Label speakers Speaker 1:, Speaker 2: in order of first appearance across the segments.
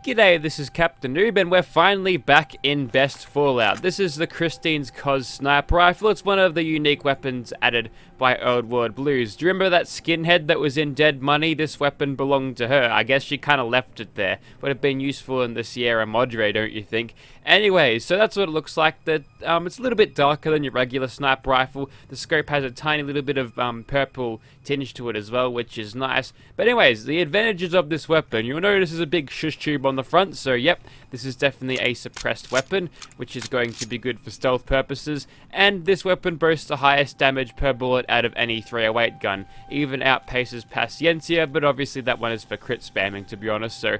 Speaker 1: G'day, this is Captain Noob, and we're finally back in Best Fallout. This is the Christine's Cos Sniper Rifle. It's one of the unique weapons added by Old World Blues. Do you remember that skinhead that was in Dead Money? This weapon belonged to her. I guess she kind of left it there. Would have been useful in the Sierra Madre, don't you think? Anyways, so that's what it looks like. It's a little bit darker than your regular sniper rifle. The scope has a tiny little bit of purple tinge to it as well, which is nice. But anyways, the advantages of this weapon. You'll notice there's a big shush tube on the front, so yep, this is definitely a suppressed weapon, which is going to be good for stealth purposes. And this weapon boasts the highest damage per bullet out of any 308 gun. Even outpaces Paciencia, but obviously that one is for crit spamming, to be honest, so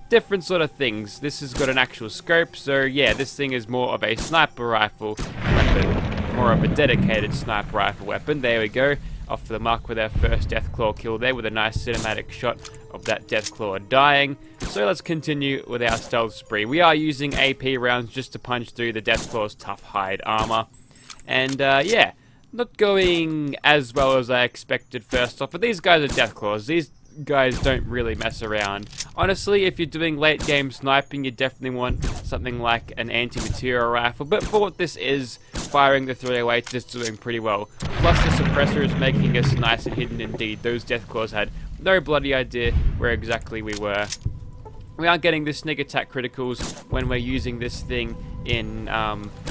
Speaker 1: different sort of things. This has got an actual scope, so yeah, this thing is more of a sniper rifle weapon, more of a dedicated sniper rifle weapon. There we go, off to the mark with our first Deathclaw kill there, with a nice cinematic shot of that Deathclaw dying. So let's continue with our stealth spree. We are using AP rounds just to punch through the Deathclaw's tough hide armor, and yeah, not going as well as I expected first off, but these guys are Deathclaws. These guys don't really mess around. Honestly, if you're doing late game sniping, you definitely want something like an anti-material rifle, but for what this is, firing the 308 is doing pretty well. Plus the suppressor is making us nice and hidden indeed. Those Deathclaws had no bloody idea where exactly we were. We aren't getting the sneak attack criticals when we're using this thing in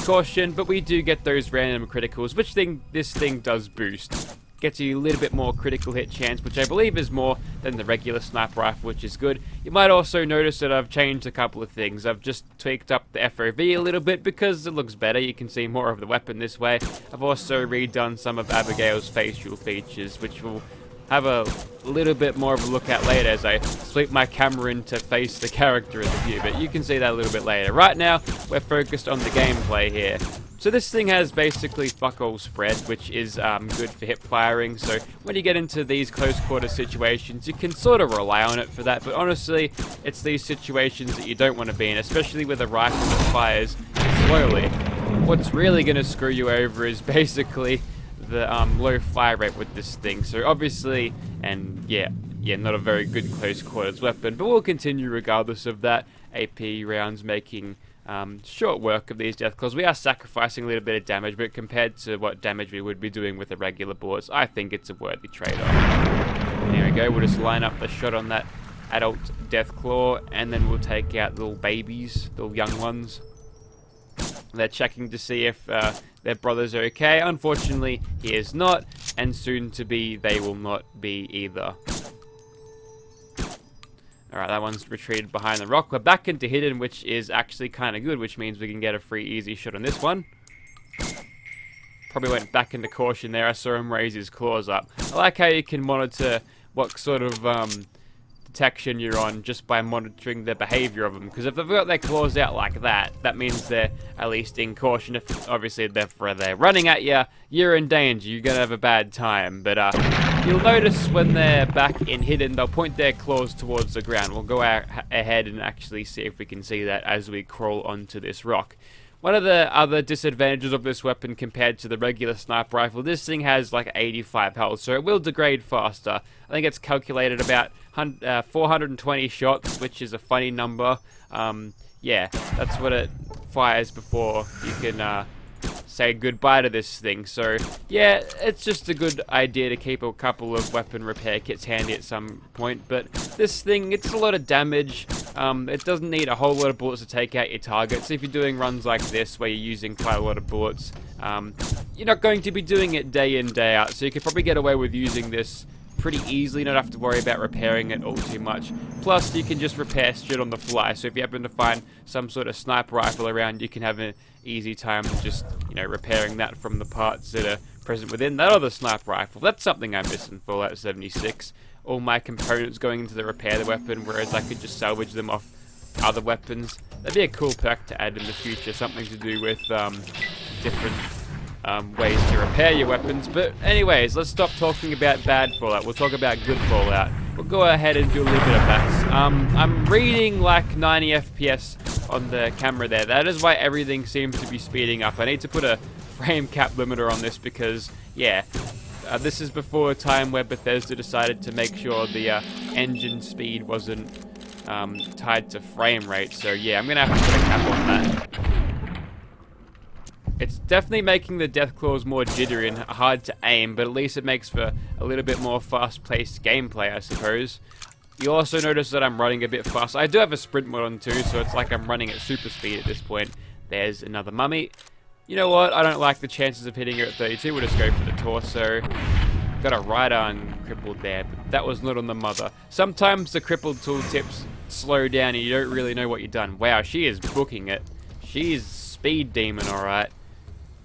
Speaker 1: caution, but we do get those random criticals, which this thing does boost. Gets you a little bit more critical hit chance, which I believe is more than the regular sniper rifle, which is good. You might also notice that I've changed a couple of things. I've just tweaked up the FOV a little bit because it looks better. You can see more of the weapon this way. I've also redone some of Abigail's facial features, which will have a little bit more of a look at later as I sweep my camera in to face the character in the view, but you can see that a little bit later. Right now, we're focused on the gameplay here. So this thing has basically fuck all spread, which is good for hip firing, so when you get into these close quarter situations, you can sort of rely on it for that, but honestly, it's these situations that you don't want to be in, especially with a rifle that fires slowly. What's really going to screw you over is basically the low fire rate with this thing, so obviously, and yeah, not a very good close quarters weapon, but we'll continue regardless of that. AP rounds making short work of these Deathclaws. We are sacrificing a little bit of damage, but compared to what damage we would be doing with the regular bullets, I think it's a worthy trade-off. There we go, we'll just line up the shot on that adult Deathclaw, and then we'll take out little babies, little young ones. They're checking to see if their brother's okay. Unfortunately, he is not, and soon to be, they will not be either. Alright, that one's retreated behind the rock. We're back into hidden, which is actually kind of good, which means we can get a free easy shot on this one. Probably went back into caution there. I saw him raise his claws up. I like how you can monitor what sort of detection you're on just by monitoring the behavior of them, because if they've got their claws out like that, that means they're at least in caution. If obviously they're running at you, you're in danger, you're gonna have a bad time. But you'll notice when they're back in hidden, they'll point their claws towards the ground. We'll go ahead and actually see if we can see that as we crawl onto this rock. One of the other disadvantages of this weapon compared to the regular sniper rifle, this thing has like 85 health, so it will degrade faster. I think it's calculated about 420 shots, which is a funny number. Yeah, that's what it fires before you can say goodbye to this thing. So yeah, it's just a good idea to keep a couple of weapon repair kits handy at some point, but this thing, it's a lot of damage. It doesn't need a whole lot of bullets to take out your targets. If you're doing runs like this where you're using quite a lot of bullets, you're not going to be doing it day in, day out, so you could probably get away with using this pretty easily, not have to worry about repairing it all too much. Plus, you can just repair shit on the fly, so if you happen to find some sort of sniper rifle around, you can have an easy time just, repairing that from the parts that are present within that other sniper rifle. That's something I miss in Fallout 76. All my components going into the repair the weapon, whereas I could just salvage them off other weapons. That'd be a cool perk to add in the future, something to do with different ways to repair your weapons. But anyways, let's stop talking about bad Fallout. We'll talk about good Fallout. We'll go ahead and do a little bit of that. I'm reading like 90 FPS on the camera there. That is why everything seems to be speeding up. I need to put a frame cap limiter on this because, yeah, this is before a time where Bethesda decided to make sure the engine speed wasn't tied to frame rate. So yeah, I'm gonna have to put a cap on that. It's definitely making the Deathclaws more jittery and hard to aim, but at least it makes for a little bit more fast-paced gameplay, I suppose. You also notice that I'm running a bit fast. I do have a sprint mod on too, so it's like I'm running at super speed at this point. There's another mummy. You know what? I don't like the chances of hitting her at 32. We'll just go for the torso. Got a right arm crippled there, but that was not on the mother. Sometimes the crippled tooltips slow down and you don't really know what you've done. Wow, she is booking it. She's speed demon, alright.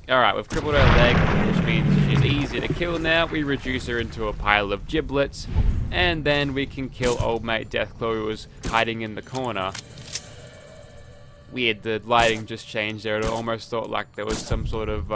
Speaker 1: Alright, we've crippled her leg, which means she's easy to kill now. We reduce her into a pile of giblets, and then we can kill old mate Deathclaw, who was hiding in the corner. Weird, the lighting just changed there. It almost thought like there was some sort of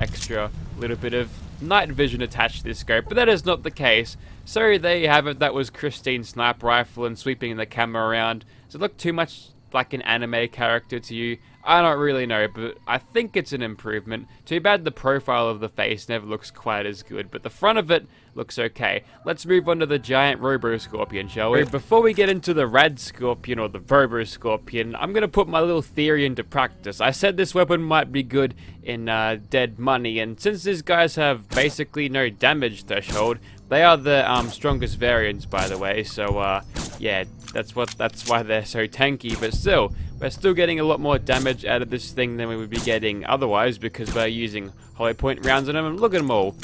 Speaker 1: extra little bit of night vision attached to this scope, but that is not the case. So there you have it. That was Christine's sniper rifle and sweeping the camera around. Does it look too much like an anime character to you? I don't really know, but I think it's an improvement. Too bad the profile of the face never looks quite as good, but the front of it looks okay. Let's move on to the giant Robo Scorpion, shall we? Before we get into the Rad Scorpion or the Robo Scorpion, I'm going to put my little theory into practice. I said this weapon might be good in Dead Money, and since these guys have basically no damage threshold, they are the strongest variants, by the way, so yeah, that's why they're so tanky, but still, we're still getting a lot more damage out of this thing than we would be getting otherwise because we're using hollow point rounds on them. And look at them all.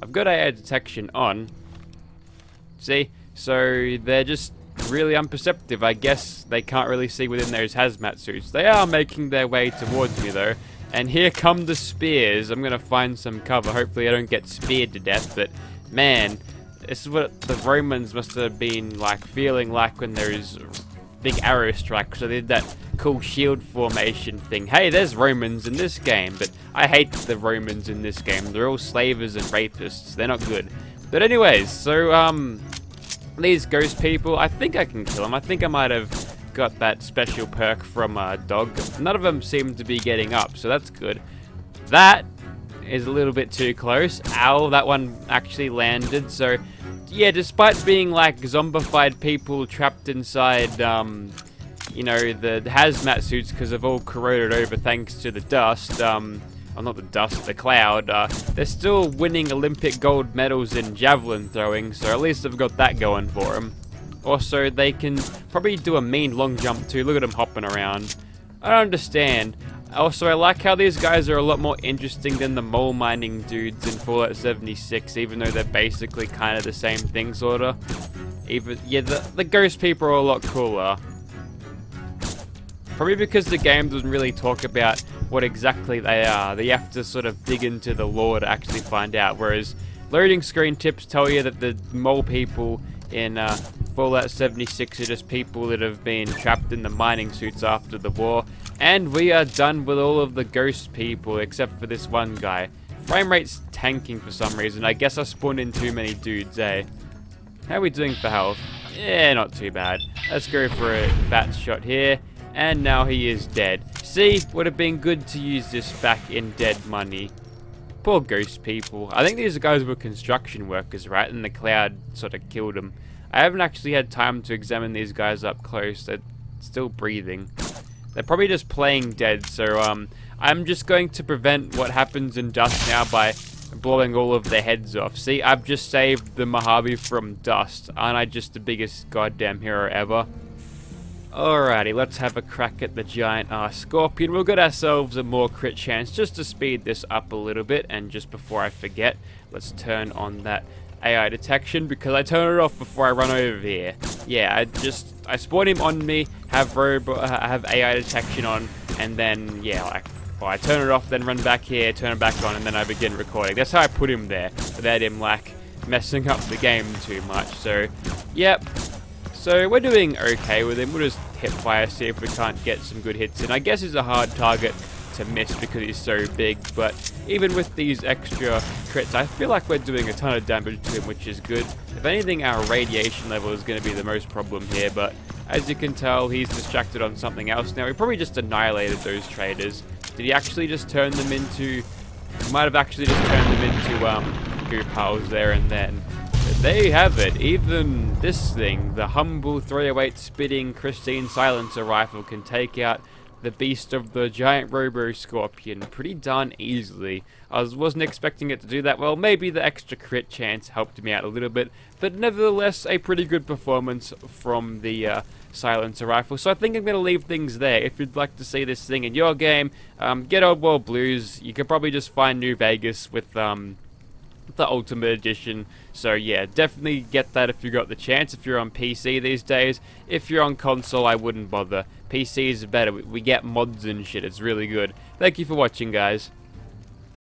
Speaker 1: I've got AI detection on. See? So they're just really unperceptive. I guess they can't really see within those hazmat suits. They are making their way towards me though. And here come the spears. I'm going to find some cover. Hopefully I don't get speared to death. But man, this is what the Romans must have been like feeling like when there's big arrow strike, so they did that cool shield formation thing. Hey, there's Romans in this game, but I hate the Romans in this game. They're all slavers and rapists. They're not good. But anyways, so these ghost people, I think I can kill them. I think I might have got that special perk from Dog. None of them seem to be getting up, so that's good. That is a little bit too close. Ow, that one actually landed, so yeah, despite being like zombified people trapped inside, you know, the hazmat suits because they've all corroded over thanks to the dust, well, not the dust, the cloud, they're still winning Olympic gold medals in javelin throwing, so at least they've got that going for them. Also, they can probably do a mean long jump too. Look at them hopping around. I don't understand. Also, I like how these guys are a lot more interesting than the mole mining dudes in Fallout 76, even though they're basically kind of the same thing, sorta. Even, yeah, the ghost people are a lot cooler. Probably because the game doesn't really talk about what exactly they are. They have to sort of dig into the lore to actually find out, whereas loading screen tips tell you that the mole people in Fallout 76 are just people that have been trapped in the mining suits after the war. And we are done with all of the ghost people except for this one guy. Frame rate's tanking for some reason. I guess I spawned in too many dudes, eh? How are we doing for health? Yeah, not too bad. Let's go for a bat shot here. And now he is dead. See, would have been good to use this back in Dead Money. Poor ghost people. I think these guys were construction workers, right? And the cloud sort of killed them. I haven't actually had time to examine these guys up close. They're still breathing. They're probably just playing dead, so I'm just going to prevent what happens in Dust now by blowing all of their heads off. See, I've just saved the Mojave from Dust. Aren't I just the biggest goddamn hero ever? Alrighty, let's have a crack at the giant Scorpion. We'll get ourselves a more crit chance just to speed this up a little bit. And just before I forget, let's turn on that AI detection because I turn it off before I run over here. Yeah, I spawn him on me, have AI detection on, and then yeah, like, well, I turn it off, then run back here, turn it back on, and then I begin recording. That's how I put him there, without him like messing up the game too much. So, yep. So we're doing okay with him. We'll just hit fire, see if we can't get some good hits in. I guess he's a hard target to miss because he's so big, but even with these extra crits, I feel like we're doing a ton of damage to him, which is good. If anything, our radiation level is going to be the most problem here, but as you can tell, he's distracted on something else now. He probably just annihilated those traders. Did he actually just turn them into... He might have actually just turned them into goo piles there and then. there you have it. Even this thing, the humble 308 spitting Christine silencer rifle, can take out the beast of the giant Robo Scorpion pretty darn easily. I wasn't expecting it to do that well. Maybe the extra crit chance helped me out a little bit, but nevertheless a pretty good performance from the silencer rifle. So I think I'm going to leave things there. If you'd like to see this thing in your game, get Old World Blues. You could probably just find New Vegas with the Ultimate Edition. So yeah, definitely get that if you got the chance, if you're on PC these days. If you're on console, I wouldn't bother. PC is better. We get mods and shit. It's really good. Thank you for watching, guys.